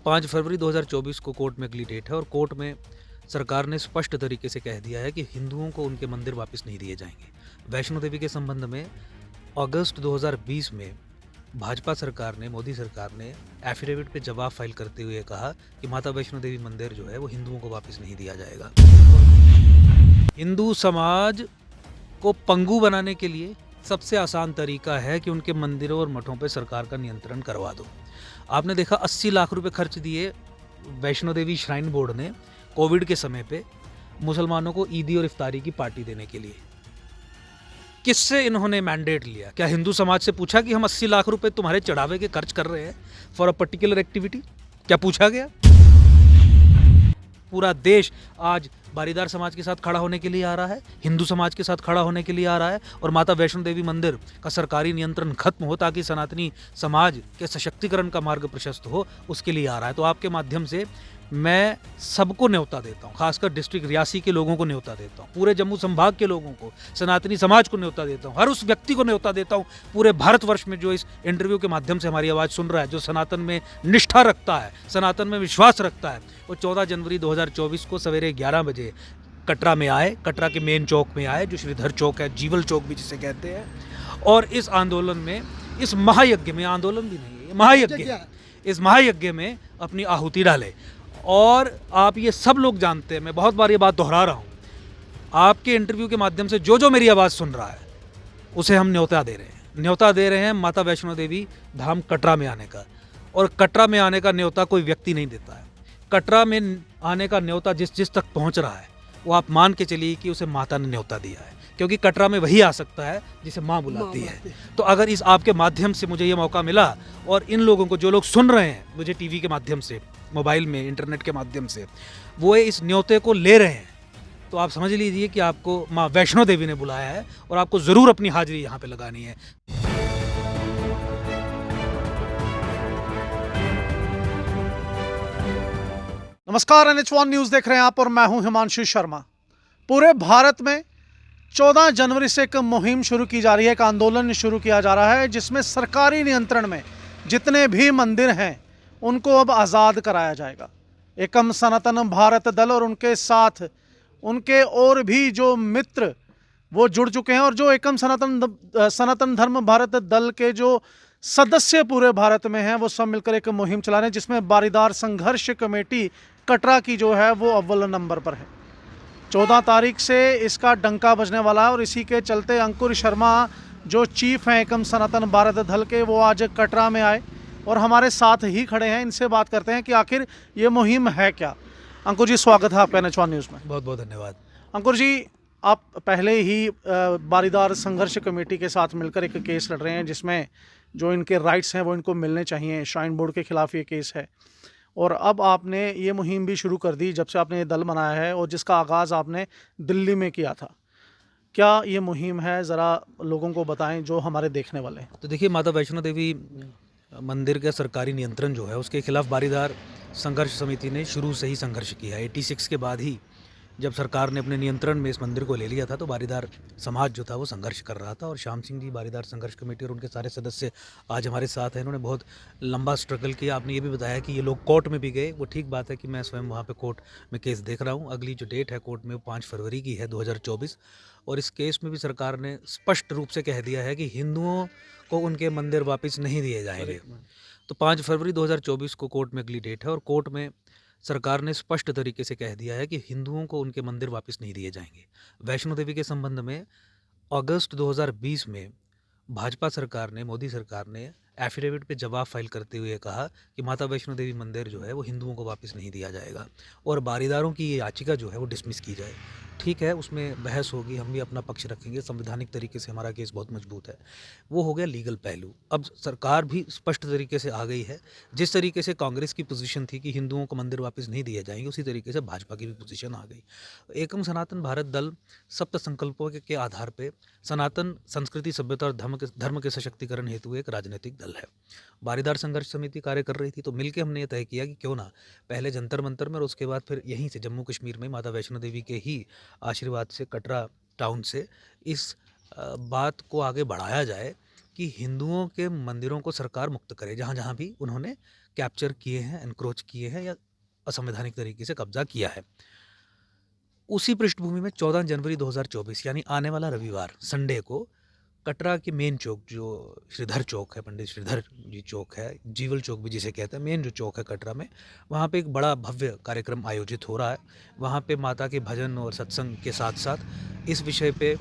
5 फरवरी 2024 को कोर्ट में अगली डेट है और कोर्ट में सरकार ने स्पष्ट तरीके से कह दिया है कि हिंदुओं को उनके मंदिर वापस नहीं दिए जाएंगे। वैष्णो देवी के संबंध में अगस्त 2020 में भाजपा सरकार ने, मोदी सरकार ने एफिडेविट पे जवाब फाइल करते हुए कहा कि माता वैष्णो देवी मंदिर जो है वो हिंदुओं को वापस नहीं दिया जाएगा। हिंदू समाज को पंगु बनाने के लिए सबसे आसान तरीका है कि उनके मंदिरों और मठों पर सरकार का नियंत्रण करवा दो। आपने देखा 80 लाख रुपए खर्च दिए वैष्णो देवी श्राइन बोर्ड ने कोविड के समय पे मुसलमानों को ईदी और इफ्तारी की पार्टी देने के लिए। किससे इन्होंने मैंडेट लिया? क्या हिंदू समाज से पूछा कि हम 80 लाख रुपए तुम्हारे चढ़ावे के खर्च कर रहे हैं फॉर अ पर्टिकुलर एक्टिविटी? क्या पूछा गया? पूरा देश आज बारीदार समाज के साथ खड़ा होने के लिए आ रहा है, हिंदू समाज के साथ खड़ा होने के लिए आ रहा है और माता वैष्णो देवी मंदिर का सरकारी नियंत्रण खत्म हो ताकि सनातनी समाज के सशक्तिकरण का मार्ग प्रशस्त हो, उसके लिए आ रहा है। तो आपके माध्यम से मैं सबको न्योता देता हूँ, खासकर डिस्ट्रिक्ट रियासी के लोगों को न्योता देता हूँ, पूरे जम्मू संभाग के लोगों को, सनातनी समाज को न्योता देता हूँ, हर उस व्यक्ति को न्योता देता हूँ पूरे भारतवर्ष में जो इस इंटरव्यू के माध्यम से हमारी आवाज़ सुन रहा है, जो सनातन में निष्ठा रखता है, सनातन में विश्वास रखता है, वो 14 जनवरी 2024 को सवेरे 11 बजे कटरा में आए, कटरा के मेन चौक में आए, जो श्रीधर चौक है, जीवल चौक भी जिसे कहते हैं, और इस आंदोलन में, इस महायज्ञ में, आंदोलन भी नहीं है, महायज्ञ, इस महायज्ञ में अपनी आहुति डाले। और आप ये सब लोग जानते हैं, मैं बहुत बार ये बात दोहरा रहा हूँ, आपके इंटरव्यू के माध्यम से जो मेरी आवाज़ सुन रहा है उसे हम न्योता दे रहे हैं, न्योता दे रहे हैं माता वैष्णो देवी धाम कटरा में आने का। और कटरा में आने का न्योता कोई व्यक्ति नहीं देता है, कटरा में आने का न्योता जिस तक पहुँच रहा है वो आप मान के चलिए कि उसे माता ने न्योता दिया है, क्योंकि कटरा में वही आ सकता है जिसे माँ बुलाती है। तो अगर इस आपके माध्यम से मुझे ये मौका मिला और इन लोगों को, जो लोग सुन रहे हैं मुझे टीवी के माध्यम से, मोबाइल में, इंटरनेट के माध्यम से, वो इस न्योते को ले रहे हैं, तो आप समझ लीजिए कि आपको माँ वैष्णो देवी ने बुलाया है और आपको ज़रूर अपनी हाजिरी यहाँ पे लगानी है। नमस्कार, NH1 न्यूज़ देख रहे हैं आप और मैं हूं हिमांशु शर्मा। पूरे भारत में 14 जनवरी से एक मुहिम शुरू की जा रही है, एक आंदोलन शुरू किया जा रहा है जिसमें सरकारी नियंत्रण में जितने भी मंदिर हैं उनको अब आज़ाद कराया जाएगा। एकम सनातन भारत दल और उनके साथ उनके और भी जो मित्र वो जुड़ चुके हैं और जो एकम सनातन धर्म भारत दल के जो सदस्य पूरे भारत में हैं वो सब मिलकर एक मुहिम चला रहे हैं जिसमें बारीदार संघर्ष कमेटी कटरा की जो है वो अव्वल नंबर पर है। 14 तारीख से इसका डंका बजने वाला है और इसी के चलते अंकुर शर्मा जो चीफ हैं एकम सनातन भारत दल के, वो आज कटरा में आए और हमारे साथ ही खड़े हैं। इनसे बात करते हैं कि आखिर ये मुहिम है क्या। अंकुर जी, स्वागत है आपका NH1 न्यूज़ में। बहुत बहुत धन्यवाद। अंकुर जी, आप पहले ही बारीदार संघर्ष कमेटी के साथ मिलकर एक केस लड़ रहे हैं जिसमें जो इनके राइट्स हैं वो इनको मिलने चाहिए, श्राइन बोर्ड के खिलाफ ये केस है, और अब आपने ये मुहिम भी शुरू कर दी जब से आपने ये दल बनाया है और जिसका आगाज़ आपने दिल्ली में किया था। क्या ये मुहिम है, ज़रा लोगों को बताएं जो हमारे देखने वाले हैं। तो देखिए, माता वैष्णो देवी मंदिर का सरकारी नियंत्रण जो है उसके खिलाफ बारीदार संघर्ष समिति ने शुरू से ही संघर्ष किया है। 86 के बाद ही जब सरकार ने अपने नियंत्रण में इस मंदिर को ले लिया था तो बारीदार समाज जो था वो संघर्ष कर रहा था और श्याम सिंह जी, बारीदार संघर्ष कमेटी और उनके सारे सदस्य आज हमारे साथ हैं। इन्होंने बहुत लंबा स्ट्रगल किया। आपने ये भी बताया कि ये लोग कोर्ट में भी गए, वो ठीक बात है कि मैं स्वयं वहाँ पे कोर्ट में केस देख रहा हूँ। अगली जो डेट है कोर्ट में वो 5 फरवरी की है 2024 और इस केस में भी सरकार ने स्पष्ट रूप से कह दिया है कि हिंदुओं को उनके मंदिर वापस नहीं दिए जाएंगे। तो 5 फरवरी 2024 को कोर्ट में अगली डेट है और कोर्ट में सरकार ने स्पष्ट तरीके से कह दिया है कि हिंदुओं को उनके मंदिर वापस नहीं दिए जाएंगे। वैष्णो देवी के संबंध में अगस्त 2020 में भाजपा सरकार ने, मोदी सरकार ने एफिडेविट पे जवाब फाइल करते हुए कहा कि माता वैष्णो देवी मंदिर जो है वो हिंदुओं को वापस नहीं दिया जाएगा और बारीदारों की ये याचिका जो है वो डिसमिस की जाए। ठीक है, उसमें बहस होगी, हम भी अपना पक्ष रखेंगे, संवैधानिक तरीके से हमारा केस बहुत मजबूत है। वो हो गया लीगल पहलू। अब सरकार भी स्पष्ट तरीके से आ गई है। जिस तरीके से कांग्रेस की पोजीशन थी कि हिंदुओं को मंदिर वापस नहीं दिए जाएंगे, उसी तरीके से भाजपा की भी पोजीशन आ गई। एकम सनातन भारत दल सप्त संकल्पों के आधार पर सनातन संस्कृति, सभ्यता और धर्म के सशक्तिकरण हेतु एक राजनीतिक दल है। बारीदार संघर्ष समिति कार्य कर रही थी तो मिलकर हमने ये तय किया कि क्यों ना पहले जंतर मंतर में और उसके बाद फिर यहीं से जम्मू कश्मीर में माता वैष्णो देवी के ही आशीर्वाद से कटरा टाउन से इस बात को आगे बढ़ाया जाए कि हिंदुओं के मंदिरों को सरकार मुक्त करे जहाँ जहाँ भी उन्होंने कैप्चर किए हैं, एनक्रोच किए हैं या असंवैधानिक तरीके से कब्जा किया है। उसी पृष्ठभूमि में 14 जनवरी 2024 यानी आने वाला रविवार संडे को कटरा के मेन चौक, जो श्रीधर चौक है, पंडित श्रीधर जी चौक है, जीवल चौक भी जिसे कहते हैं, मेन जो चौक है कटरा में, वहाँ पे एक बड़ा भव्य कार्यक्रम आयोजित हो रहा है। वहाँ पे माता के भजन और सत्संग के साथ साथ इस विषय पे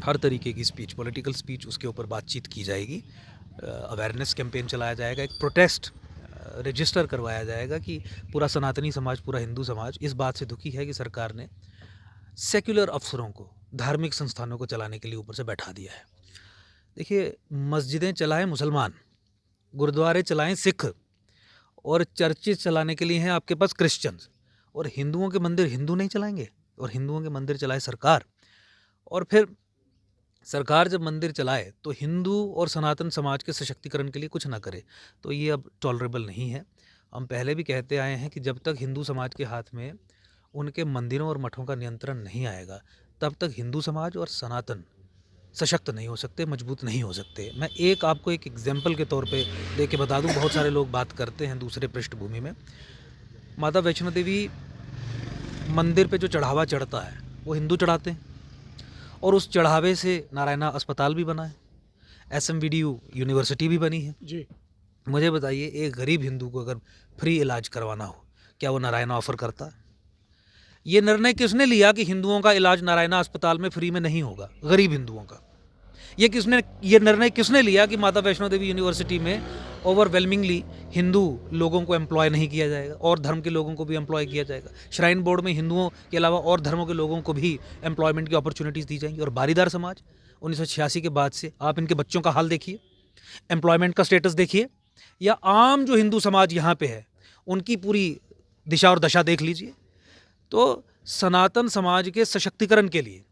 हर तरीके की स्पीच, पॉलिटिकल स्पीच, उसके ऊपर बातचीत की जाएगी। अवेयरनेस कैंपेन चलाया जाएगा, एक प्रोटेस्ट रजिस्टर करवाया जाएगा कि पूरा सनातनी समाज, पूरा हिंदू समाज इस बात से दुखी है कि सरकार ने सेक्युलर अफसरों को, धार्मिक संस्थानों को चलाने के लिए ऊपर से बैठा दिया है। देखिए, मस्जिदें चलाएं मुसलमान, गुरुद्वारे चलाएं सिख, और चर्चेज चलाने के लिए हैं आपके पास क्रिश्चियंस, और हिंदुओं के मंदिर हिंदू नहीं चलाएंगे, और हिंदुओं के मंदिर चलाए सरकार। और फिर सरकार जब मंदिर चलाए तो हिंदू और सनातन समाज के सशक्तिकरण के लिए कुछ ना करे, तो ये अब टॉलरेबल नहीं है। हम पहले भी कहते आए हैं कि जब तक हिंदू समाज के हाथ में उनके मंदिरों और मठों का नियंत्रण नहीं आएगा, तब तक हिंदू समाज और सनातन सशक्त नहीं हो सकते, मजबूत नहीं हो सकते। मैं आपको एक एग्जाम्पल के तौर पे दे के बता दूं, बहुत सारे लोग बात करते हैं दूसरे पृष्ठभूमि में। माता वैष्णो देवी मंदिर पे जो चढ़ावा चढ़ता है वो हिंदू चढ़ाते हैं, और उस चढ़ावे से नारायणा अस्पताल भी बना है, SMVDU यूनिवर्सिटी भी बनी है जी। मुझे बताइए, एक गरीब हिंदू को अगर फ्री इलाज करवाना हो, क्या वो नारायणा ऑफर करता है? ये निर्णय किसने लिया कि हिंदुओं का इलाज नारायणा अस्पताल में फ्री में नहीं होगा, गरीब हिंदुओं का? ये निर्णय किसने लिया कि माता वैष्णो देवी यूनिवर्सिटी में ओवरवेलमिंगली हिंदू लोगों को एम्प्लॉय नहीं किया जाएगा, और धर्म के लोगों को भी एम्प्लॉय किया जाएगा? श्राइन बोर्ड में हिंदुओं के अलावा और धर्मों के लोगों को भी एम्प्लॉयमेंट की अपॉर्चुनिटीज़ दी जाएंगी। और बारीदार समाज, 1986 के बाद से आप इनके बच्चों का हाल देखिए, एम्प्लॉयमेंट का स्टेटस देखिए, या आम जो हिंदू समाज यहाँ पे है उनकी पूरी दिशा और दशा देख लीजिए। तो सनातन समाज के सशक्तिकरण के लिए,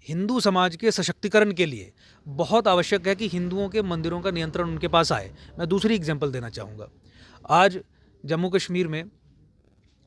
हिंदू समाज के सशक्तिकरण के लिए बहुत आवश्यक है कि हिंदुओं के मंदिरों का नियंत्रण उनके पास आए। मैं दूसरी एग्जांपल देना चाहूँगा। आज जम्मू कश्मीर में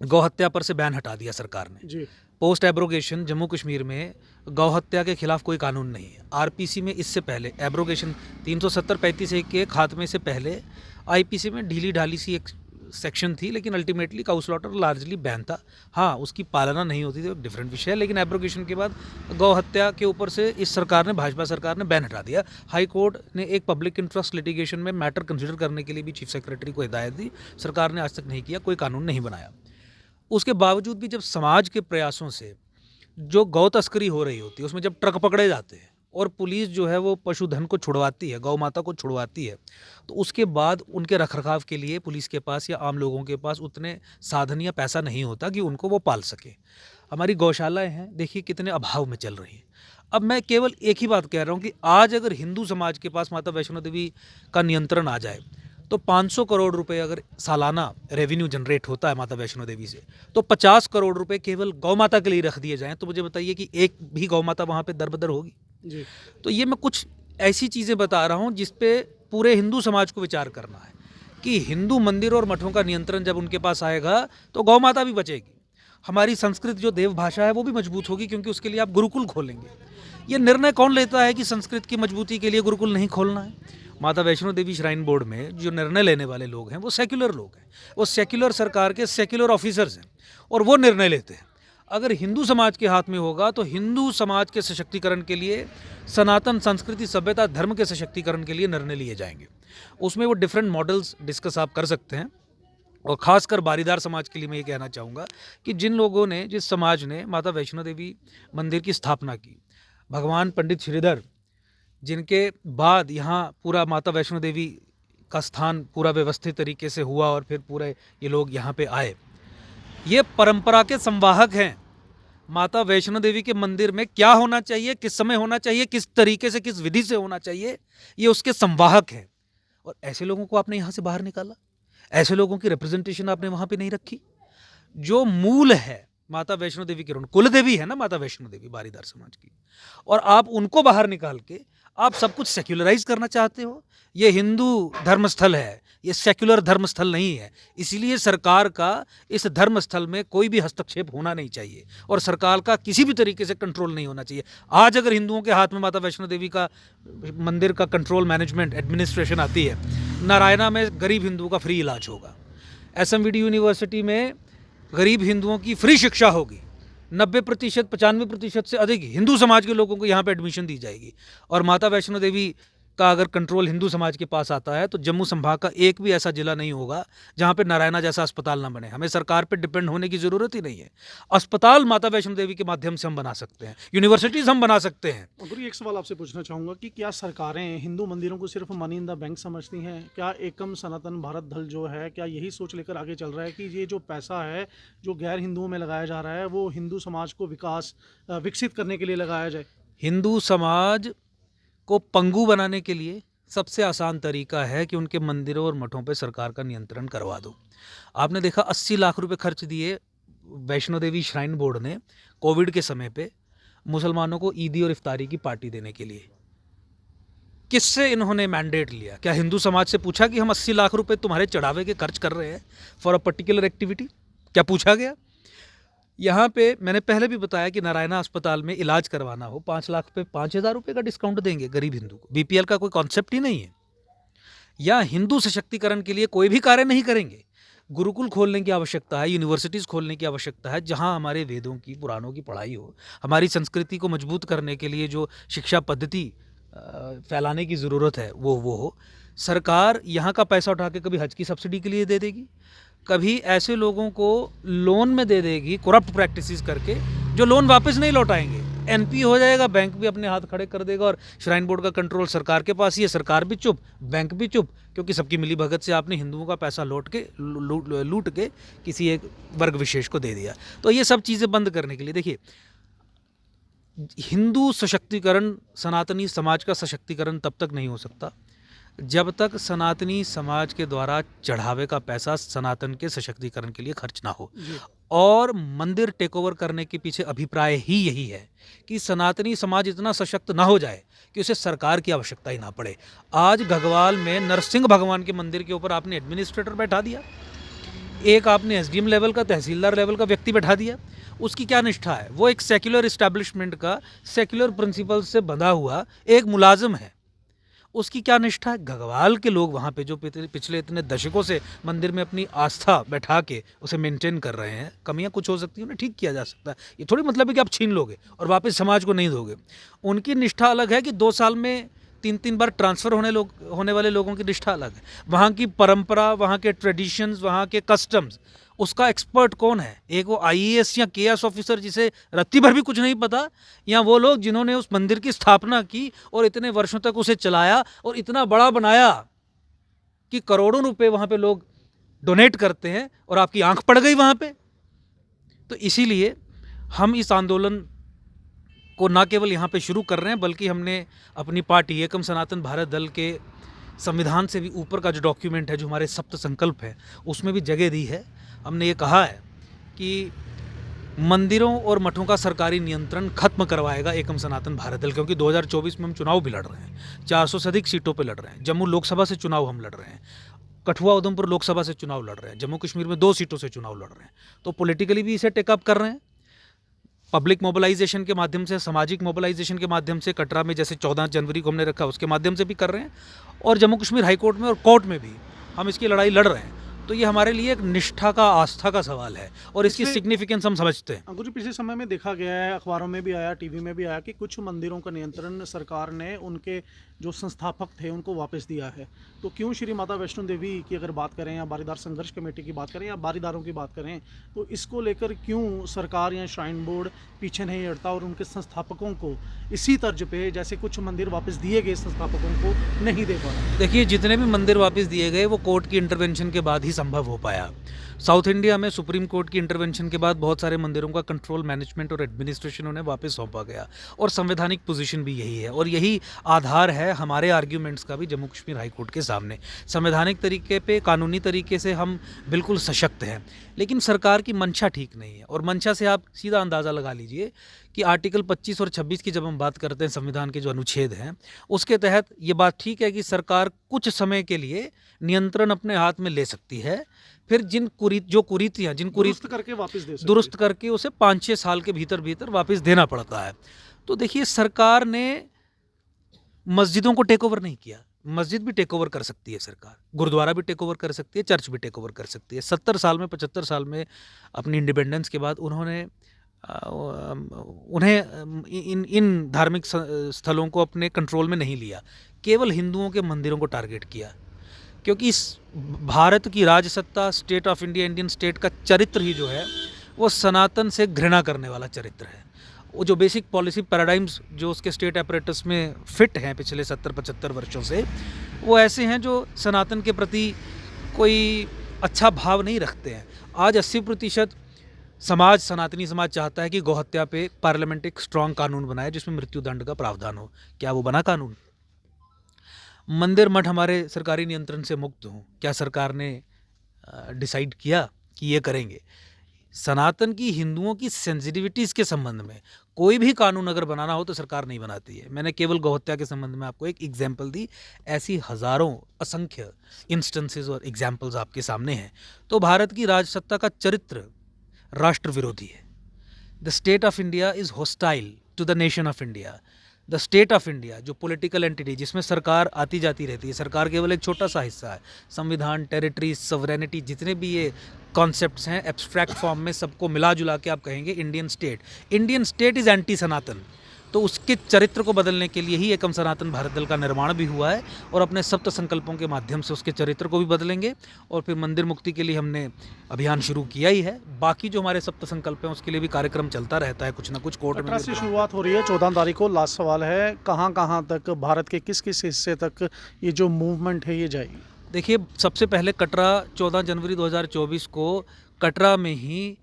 गौ हत्या पर से बैन हटा दिया सरकार ने जी। Post abrogation. जम्मू कश्मीर में गौ हत्या के खिलाफ कोई कानून नहीं है। आरपीसी में इससे पहले एब्रोगेशन 370-35 के खात्मे से पहले आईपीसी में ढीली ढाली सी एक सेक्शन थी, लेकिन ultimately cow slaughter largely ban था। हाँ, उसकी पालना नहीं होती थी, डिफरेंट विषय है, लेकिन एब्रोगेशन के बाद गौ हत्या के ऊपर से इस सरकार ने, भाजपा सरकार ने बैन हटा दिया। हाई कोर्ट ने एक पब्लिक इंटरेस्ट लिटिगेशन में मैटर कंसिडर करने के लिए भी चीफ सेक्रेटरी को हिदायत दी, सरकार ने आज तक नहीं किया, कोई कानून नहीं बनाया। उसके बावजूद भी जब समाज के प्रयासों से जो गौ तस्करी हो रही होती है, उसमें जब ट्रक पकड़े जाते हैं और पुलिस जो है वो पशुधन को छुड़वाती है, गौ माता को छुड़वाती है, तो उसके बाद उनके रखरखाव के लिए पुलिस के पास या आम लोगों के पास उतने साधन या पैसा नहीं होता कि उनको वो पाल सके। हमारी गौशालाएं हैं, देखिए कितने अभाव में चल रही हैं। अब मैं केवल एक ही बात कह रहा हूँ कि आज अगर हिंदू समाज के पास माता वैष्णो देवी का नियंत्रण आ जाए तो 500 करोड़ रुपए अगर सालाना रेवेन्यू जनरेट होता है माता वैष्णो देवी से, तो 50 करोड़ रुपए केवल गौ माता के लिए रख दिए जाएं, तो मुझे बताइए कि एक भी गौ माता वहाँ पे दर-बदर होगी? जी। तो ये मैं कुछ ऐसी चीज़ें बता रहा हूँ जिस पे पूरे हिंदू समाज को विचार करना है कि हिंदू मंदिर और मठों का नियंत्रण जब उनके पास आएगा तो गौ माता भी बचेगी, हमारी संस्कृत जो देव भाषा है वो भी मजबूत होगी, क्योंकि उसके लिए आप गुरुकुल खोलेंगे। ये निर्णय कौन लेता है कि संस्कृत की मजबूती के लिए गुरुकुल नहीं खोलना है? माता वैष्णो देवी श्राइन बोर्ड में जो निर्णय लेने वाले लोग हैं वो सेक्युलर लोग हैं, वो सेक्युलर सरकार के सेक्युलर ऑफिसर्स हैं, और वो निर्णय लेते हैं। अगर हिंदू समाज के हाथ में होगा तो हिंदू समाज के सशक्तिकरण के लिए, सनातन संस्कृति सभ्यता धर्म के सशक्तिकरण के लिए निर्णय लिए जाएंगे। उसमें वो डिफरेंट मॉडल्स डिस्कस आप कर सकते हैं। और ख़ासकर बारीदार समाज के लिए मैं ये कहना चाहूँगा कि जिन लोगों ने, जिस समाज ने माता वैष्णो देवी मंदिर की स्थापना की, भगवान पंडित श्रीधर जिनके बाद यहाँ पूरा माता वैष्णो देवी का स्थान पूरा व्यवस्थित तरीके से हुआ और फिर पूरे ये लोग यहाँ पे आए, ये परंपरा के संवाहक हैं। माता वैष्णो देवी के मंदिर में क्या होना चाहिए, किस समय होना चाहिए, किस तरीके से, किस विधि से होना चाहिए, ये उसके संवाहक हैं। और ऐसे लोगों को आपने यहाँ से बाहर निकाला, ऐसे लोगों की रिप्रेजेंटेशन आपने वहाँ पे नहीं रखी। जो मूल है माता वैष्णो देवी की, कुल देवी है ना माता वैष्णो देवी बारीदार समाज की, और आप उनको बाहर निकाल के आप सब कुछ सेक्युलराइज करना चाहते हो। ये हिंदू धर्मस्थल है, ये सेक्युलर धर्मस्थल नहीं है। इसीलिए सरकार का इस धर्मस्थल में कोई भी हस्तक्षेप होना नहीं चाहिए और सरकार का किसी भी तरीके से कंट्रोल नहीं होना चाहिए। आज अगर हिंदुओं के हाथ में माता वैष्णो देवी का मंदिर का कंट्रोल, मैनेजमेंट, एडमिनिस्ट्रेशन आती है, नारायणा में गरीब हिंदुओं का फ्री इलाज होगा, SMVD यूनिवर्सिटी में गरीब हिंदुओं की फ्री शिक्षा होगी। 90% 95% से अधिक हिंदू समाज के लोगों को यहाँ पे एडमिशन दी जाएगी। और माता वैष्णो देवी का अगर कंट्रोल हिंदू समाज के पास आता है तो जम्मू संभाग का एक भी ऐसा जिला नहीं होगा जहाँ पे नारायणा जैसा अस्पताल ना बने। हमें सरकार पे डिपेंड होने की ज़रूरत ही नहीं है। अस्पताल माता वैष्णो देवी के माध्यम से हम बना सकते हैं, यूनिवर्सिटीज़ हम बना सकते हैं। गुरु, एक सवाल आपसे पूछना चाहूँगा कि क्या सरकारें हिंदू मंदिरों को सिर्फ मनी इन द बैंक समझती हैं? क्या एकम सनातन भारत दल जो है, क्या यही सोच लेकर आगे चल रहा है कि ये जो पैसा है जो गैर हिंदुओं में लगाया जा रहा है वो हिंदू समाज को विकसित करने के लिए लगाया जाए? हिंदू समाज को पंगु बनाने के लिए सबसे आसान तरीका है कि उनके मंदिरों और मठों पर सरकार का नियंत्रण करवा दो। आपने देखा 80 लाख रुपए खर्च दिए वैष्णो देवी श्राइन बोर्ड ने कोविड के समय पे मुसलमानों को ईदी और इफ्तारी की पार्टी देने के लिए। किससे इन्होंने मैंडेट लिया? क्या हिंदू समाज से पूछा कि हम 80 लाख रुपए तुम्हारे चढ़ावे के खर्च कर रहे हैं फॉर अ पर्टिकुलर एक्टिविटी? क्या पूछा गया? यहाँ पे मैंने पहले भी बताया कि नारायणा अस्पताल में इलाज करवाना हो 5 लाख पे 5,000 रुपये का डिस्काउंट देंगे गरीब हिंदू को। BPL का कोई कॉन्सेप्ट ही नहीं है। या हिंदू सशक्तिकरण के लिए कोई भी कार्य नहीं करेंगे। गुरुकुल खोलने की आवश्यकता है, यूनिवर्सिटीज़ खोलने की आवश्यकता है जहाँ हमारे वेदों की, पुराणों की पढ़ाई हो। हमारी संस्कृति को मजबूत करने के लिए जो शिक्षा पद्धति फैलाने की ज़रूरत है वो हो। सरकार यहाँ का पैसा उठा के कभी हज की सब्सिडी के लिए दे देगी, कभी ऐसे लोगों को लोन में दे देगी करप्ट प्रैक्टिसेस करके जो लोन वापस नहीं लौटाएंगे। NP हो जाएगा, बैंक भी अपने हाथ खड़े कर देगा और श्राइन बोर्ड का कंट्रोल सरकार के पास ही है। सरकार भी चुप, बैंक भी चुप, क्योंकि सबकी मिली भगत से आपने हिंदुओं का पैसा लूट के किसी एक वर्ग विशेष को दे दिया। तो ये सब चीज़ें बंद करने के लिए देखिए, हिंदू सशक्तिकरण, सनातनी समाज का सशक्तिकरण तब तक नहीं हो सकता जब तक सनातनी समाज के द्वारा चढ़ावे का पैसा सनातन के सशक्तिकरण के लिए खर्च ना हो। और मंदिर टेक ओवर करने के पीछे अभिप्राय ही यही है कि सनातनी समाज इतना सशक्त ना हो जाए कि उसे सरकार की आवश्यकता ही ना पड़े। आज घगवाल में नरसिंह भगवान के मंदिर के ऊपर आपने एडमिनिस्ट्रेटर बैठा दिया, एक आपने SDM लेवल का, तहसीलदार लेवल का व्यक्ति बैठा दिया। उसकी क्या निष्ठा है? वो एक सेक्युलर इस्टेब्लिशमेंट का सेक्युलर प्रिंसिपल से बंधा हुआ एक मुलाजिम है। उसकी क्या निष्ठा है? घगवाल के लोग वहाँ पे जो पिछले इतने दशकों से मंदिर में अपनी आस्था बैठा के उसे मेंटेन कर रहे हैं, कमियाँ कुछ हो सकती हैं, उन्हें ठीक किया जा सकता है। ये थोड़ी मतलब है कि आप छीन लोगे और वापस समाज को नहीं दोगे। उनकी निष्ठा अलग है कि 2 साल में 3 बार ट्रांसफ़र होने वाले लोगों की निष्ठा अलग है। वहाँ की परंपरा, वहाँ के ट्रेडिशंस, वहाँ के कस्टम्स, उसका एक्सपर्ट कौन है? एक वो IAS या KS ऑफिसर जिसे रत्ती भर भी कुछ नहीं पता, या वो लोग जिन्होंने उस मंदिर की स्थापना की और इतने वर्षों तक उसे चलाया और इतना बड़ा बनाया कि करोड़ों रुपए वहाँ पे लोग डोनेट करते हैं और आपकी आंख पड़ गई वहाँ पे। तो इसीलिए हम इस आंदोलन को ना केवल यहाँ पे शुरू कर रहे हैं, बल्कि हमने अपनी पार्टी एकम सनातन भारत दल के संविधान से भी ऊपर का जो डॉक्यूमेंट है, जो हमारे सप्त संकल्प है, उसमें भी जगह दी है। हमने ये कहा है कि मंदिरों और मठों का सरकारी नियंत्रण खत्म करवाएगा एकम सनातन भारत दल, क्योंकि 2024 में हम चुनाव भी लड़ रहे हैं, 400 से अधिक सीटों पे लड़ रहे हैं। जम्मू लोकसभा से चुनाव हम लड़ रहे हैं, कठुआ उधमपुर लोकसभा से चुनाव लड़ रहे हैं, जम्मू कश्मीर में 2 सीटों से चुनाव लड़ रहे हैं। तो पॉलिटिकली भी इसे टेकअप कर रहे हैं, पब्लिक मोबिलाइजेशन के माध्यम से, सामाजिक मोबिलाइजेशन के माध्यम से। कटरा में जैसे 14 जनवरी को हमने रखा, उसके माध्यम से भी कर रहे हैं, और जम्मू कश्मीर हाई कोर्ट में और कोर्ट में भी हम इसकी लड़ाई लड़ रहे हैं। तो ये हमारे लिए एक निष्ठा का, आस्था का सवाल है और इसकी सिग्निफिकेंस हम समझते हैं। अंकुर जी, पिछले समय में देखा गया है, अखबारों में भी आया, टीवी में भी आया कि कुछ मंदिरों का नियंत्रण सरकार ने उनके जो संस्थापक थे उनको वापस दिया है। तो क्यों श्री माता वैष्णो देवी की अगर बात करें, या बारीदार संघर्ष कमेटी की बात करें, या बारीदारों की बात करें, तो इसको लेकर क्यों सरकार या श्राइन बोर्ड पीछे नहीं हटता और उनके संस्थापकों को इसी तर्ज पे, जैसे कुछ मंदिर वापस दिए गए, संस्थापकों को नहीं दे पा रहा? देखिए, जितने भी मंदिर वापस दिए गए वो कोर्ट की इंटरवेंशन के बाद ही संभव हो पाया। साउथ इंडिया में सुप्रीम कोर्ट की इंटरवेंशन के बाद बहुत सारे मंदिरों का कंट्रोल, मैनेजमेंट और एडमिनिस्ट्रेशन उन्हें वापस सौंपा गया, और संवैधानिक पोजीशन भी यही है, और यही आधार है हमारे आर्ग्यूमेंट्स का भी जम्मू कश्मीर हाई कोर्ट के सामने। संवैधानिक तरीके पे, कानूनी तरीके से हम बिल्कुल सशक्त हैं, लेकिन सरकार की मंशा ठीक नहीं है। और मंशा से आप सीधा अंदाज़ा लगा लीजिए कि आर्टिकल 25 और 26 की जब हम बात करते हैं, संविधान के जो अनुच्छेद हैं, उसके तहत ये बात ठीक है कि सरकार कुछ समय के लिए नियंत्रण अपने हाथ में ले सकती है, फिर कुरीतियाँ करके वापस दे सकती है, दुरुस्त करके उसे 5-6 साल के भीतर वापस देना पड़ता है। तो देखिए, सरकार ने मस्जिदों को टेक ओवर नहीं किया, मस्जिद भी टेक ओवर कर सकती है सरकार, गुरुद्वारा भी टेक ओवर कर सकती है, चर्च भी टेक ओवर कर सकती है। 70 साल में 75 साल में अपनी इंडिपेंडेंस के बाद उन्हें इन धार्मिक स्थलों को अपने कंट्रोल में नहीं लिया, केवल हिंदुओं के मंदिरों को टारगेट किया। क्योंकि इस भारत की राजसत्ता, state of India, Indian state का चरित्र ही जो है वो सनातन से घृणा करने वाला चरित्र है। वो जो बेसिक पॉलिसी पैराडाइम्स जो उसके स्टेट अपरेटस में फिट हैं पिछले 70-75 वर्षों से, वो ऐसे हैं जो सनातन के प्रति कोई अच्छा भाव नहीं रखते हैं। आज 80% समाज, सनातनी समाज चाहता है कि गौहत्या पे पार्लियामेंट एक स्ट्रॉन्ग कानून बनाए जिसमें मृत्यु दंड का प्रावधान हो। क्या वो बना कानून? मंदिर मठ हमारे सरकारी नियंत्रण से मुक्त हों, क्या सरकार ने डिसाइड किया कि ये करेंगे? सनातन की, हिंदुओं की सेंसिटिविटीज़ के संबंध में कोई भी कानून अगर बनाना हो तो सरकार नहीं बनाती है। मैंने केवल गौहत्या के संबंध में आपको एक एग्जाम्पल दी, ऐसी हज़ारों, असंख्य इंस्टेंसेस और एग्जाम्पल्स आपके सामने हैं। तो भारत की राजसत्ता का चरित्र राष्ट्र विरोधी है। The state of India is hostile to the nation of India. The state of India जो पॉलिटिकल एंटिटी जिसमें सरकार आती जाती रहती है, सरकार केवल एक छोटा सा हिस्सा है। संविधान, टेरिटरी, सॉवरेनिटी, जितने भी ये कॉन्सेप्ट्स हैं एब्स्ट्रैक्ट फॉर्म में, सबको मिला जुला के आप कहेंगे इंडियन स्टेट इज़ एंटी सनातन। तो उसके चरित्र को बदलने के लिए ही एकम सनातन भारत दल का निर्माण भी हुआ है, और अपने सप्त संकल्पों के माध्यम से उसके चरित्र को भी बदलेंगे। और फिर मंदिर मुक्ति के लिए हमने अभियान शुरू किया ही है। बाकी जो हमारे सप्त संकल्प हैं उसके लिए भी कार्यक्रम चलता रहता है, कुछ ना कुछ कोर्ट में। से शुरुआत हो रही है 14 तारीख को। लास्ट सवाल है, कहाँ कहाँ तक, भारत के किस किस हिस्से तक ये जो मूवमेंट है ये जाएगी? देखिए, सबसे पहले कटरा 14 जनवरी 2024 को कटरा में ही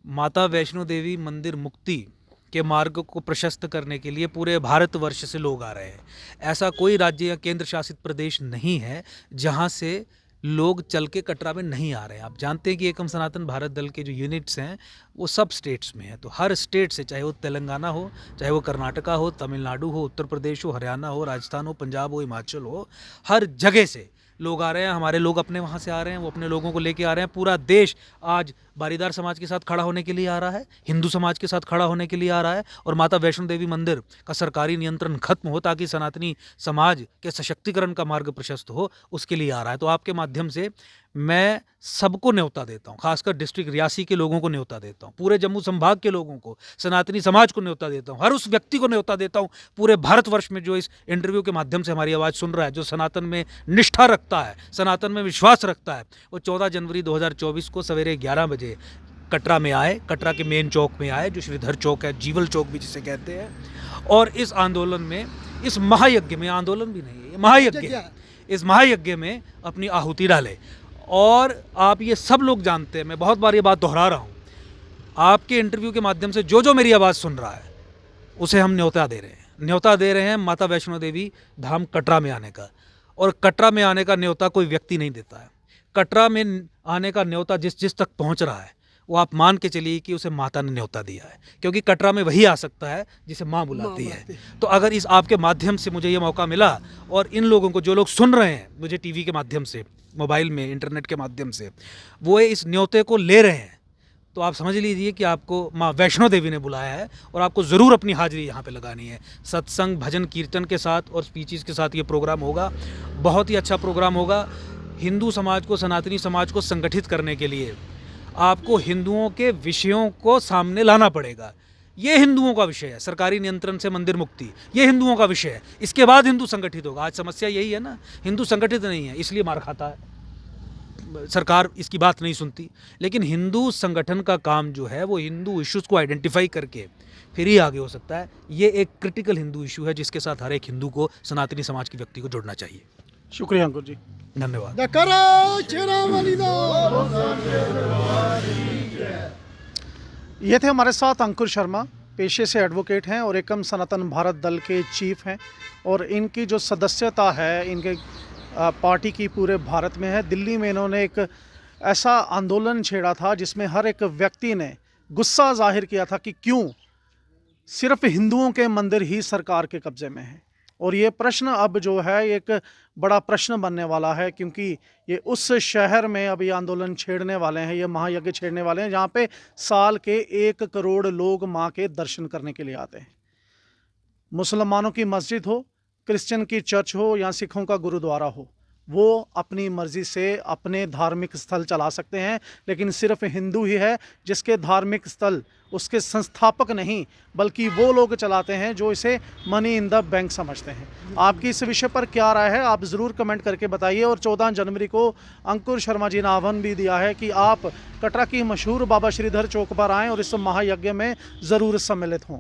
माता वैष्णो देवी मंदिर मुक्ति के मार्ग को प्रशस्त करने के लिए पूरे भारतवर्ष से लोग आ रहे हैं। ऐसा कोई राज्य या केंद्र शासित प्रदेश नहीं है जहां से लोग चल के कटरा में नहीं आ रहे हैं। आप जानते हैं कि एकम सनातन भारत दल के जो यूनिट्स हैं वो सब स्टेट्स में हैं। तो हर स्टेट से, चाहे वो तेलंगाना हो, चाहे वो कर्नाटका हो, तमिलनाडु हो, उत्तर प्रदेश हो, हरियाणा हो, राजस्थान हो, पंजाब हो, हिमाचल हो, हर जगह से लोग आ रहे हैं। हमारे लोग अपने वहाँ से आ रहे हैं, वो अपने लोगों को लेके आ रहे हैं। पूरा देश आज बारीदार समाज के साथ खड़ा होने के लिए आ रहा है, हिंदू समाज के साथ खड़ा होने के लिए आ रहा है, और माता वैष्णो देवी मंदिर का सरकारी नियंत्रण खत्म हो ताकि सनातनी समाज के सशक्तिकरण का मार्ग प्रशस्त हो, उसके लिए आ रहा है। तो आपके माध्यम से मैं सबको न्योता देता हूँ, खासकर डिस्ट्रिक्ट रियासी के लोगों को न्योता देता हूँ, पूरे जम्मू संभाग के लोगों को, सनातनी समाज को न्योता देता हूँ, हर उस व्यक्ति को न्योता देता हूँ पूरे भारतवर्ष में जो इस इंटरव्यू के माध्यम से हमारी आवाज़ सुन रहा है, जो सनातन में निष्ठा रखता है, सनातन में विश्वास रखता है, वो 14 जनवरी 2024 को सवेरे 11 बजे कटरा में आए। कटरा के मेन चौक में आए, जो श्रीधर चौक है, जीवल चौक भी जिसे कहते हैं, और इस आंदोलन में, इस महायज्ञ में, आंदोलन भी नहीं है, महायज्ञ है, इस महायज्ञ में अपनी आहुति डाले। और आप ये सब लोग जानते हैं, मैं बहुत बार ये बात दोहरा रहा हूँ, आपके इंटरव्यू के माध्यम से जो जो मेरी आवाज़ सुन रहा है उसे हम न्योता दे रहे हैं माता वैष्णो देवी धाम कटरा में आने का। और कटरा में आने का न्योता कोई व्यक्ति नहीं देता है। कटरा में आने का न्योता जिस तक पहुंच रहा है वो आप मान के चलिए कि उसे माता ने न्योता दिया है, क्योंकि कटरा में वही आ सकता है जिसे माँ बुलाती है। तो अगर इस आपके माध्यम से मुझे ये मौका मिला, और इन लोगों को, जो लोग सुन रहे हैं मुझे टीवी के माध्यम से, मोबाइल में, इंटरनेट के माध्यम से, वो इस न्योते को ले रहे हैं, तो आप समझ लीजिए कि आपको माँ वैष्णो देवी ने बुलाया है और आपको ज़रूर अपनी हाजिरी यहाँ पे लगानी है। सत्संग, भजन, कीर्तन के साथ और स्पीचेस के साथ ये प्रोग्राम होगा। बहुत ही अच्छा प्रोग्राम होगा। हिंदू समाज को, सनातनी समाज को संगठित करने के लिए आपको हिंदुओं के विषयों को सामने लाना पड़ेगा। ये हिंदुओं का विषय है, सरकारी नियंत्रण से मंदिर मुक्ति, ये हिंदुओं का विषय है। इसके बाद हिंदू संगठित होगा। आज समस्या यही है ना, हिंदू संगठित नहीं है, इसलिए मार खाता है, सरकार इसकी बात नहीं सुनती। लेकिन हिंदू संगठन का काम जो है वो हिंदू इश्यूज़ को आइडेंटिफाई करके फिर ही आगे हो सकता है। ये एक क्रिटिकल हिंदू इशू है जिसके साथ हर एक हिंदू को, सनातनी समाज के व्यक्ति को जुड़ना चाहिए। शुक्रिया अंकुर जी, धन्यवाद। ये थे हमारे साथ अंकुर शर्मा, पेशे से एडवोकेट हैं और एकम सनातन भारत दल के चीफ हैं, और इनकी जो सदस्यता है इनके पार्टी की पूरे भारत में है। दिल्ली में इन्होंने एक ऐसा आंदोलन छेड़ा था जिसमें हर एक व्यक्ति ने गुस्सा जाहिर किया था कि क्यों सिर्फ हिंदुओं के मंदिर ही सरकार के कब्जे में हैं। और ये प्रश्न अब जो है एक बड़ा प्रश्न बनने वाला है, क्योंकि ये उस शहर में अभी आंदोलन छेड़ने वाले हैं, ये महायज्ञ छेड़ने वाले हैं जहाँ पे साल के 1 करोड़ लोग माँ के दर्शन करने के लिए आते हैं। मुसलमानों की मस्जिद हो, क्रिश्चियन की चर्च हो या सिखों का गुरुद्वारा हो, वो अपनी मर्जी से अपने धार्मिक स्थल चला सकते हैं, लेकिन सिर्फ हिंदू ही है जिसके धार्मिक स्थल उसके संस्थापक नहीं बल्कि वो लोग चलाते हैं जो इसे मनी इन द बैंक समझते हैं। आपकी इस विषय पर क्या राय है, आप ज़रूर कमेंट करके बताइए। और 14 जनवरी को अंकुर शर्मा जी ने आह्वान भी दिया है कि आप कटरा की मशहूर बाबा श्रीधर चौक पर आएँ और इस महायज्ञ में ज़रूर सम्मिलित हों।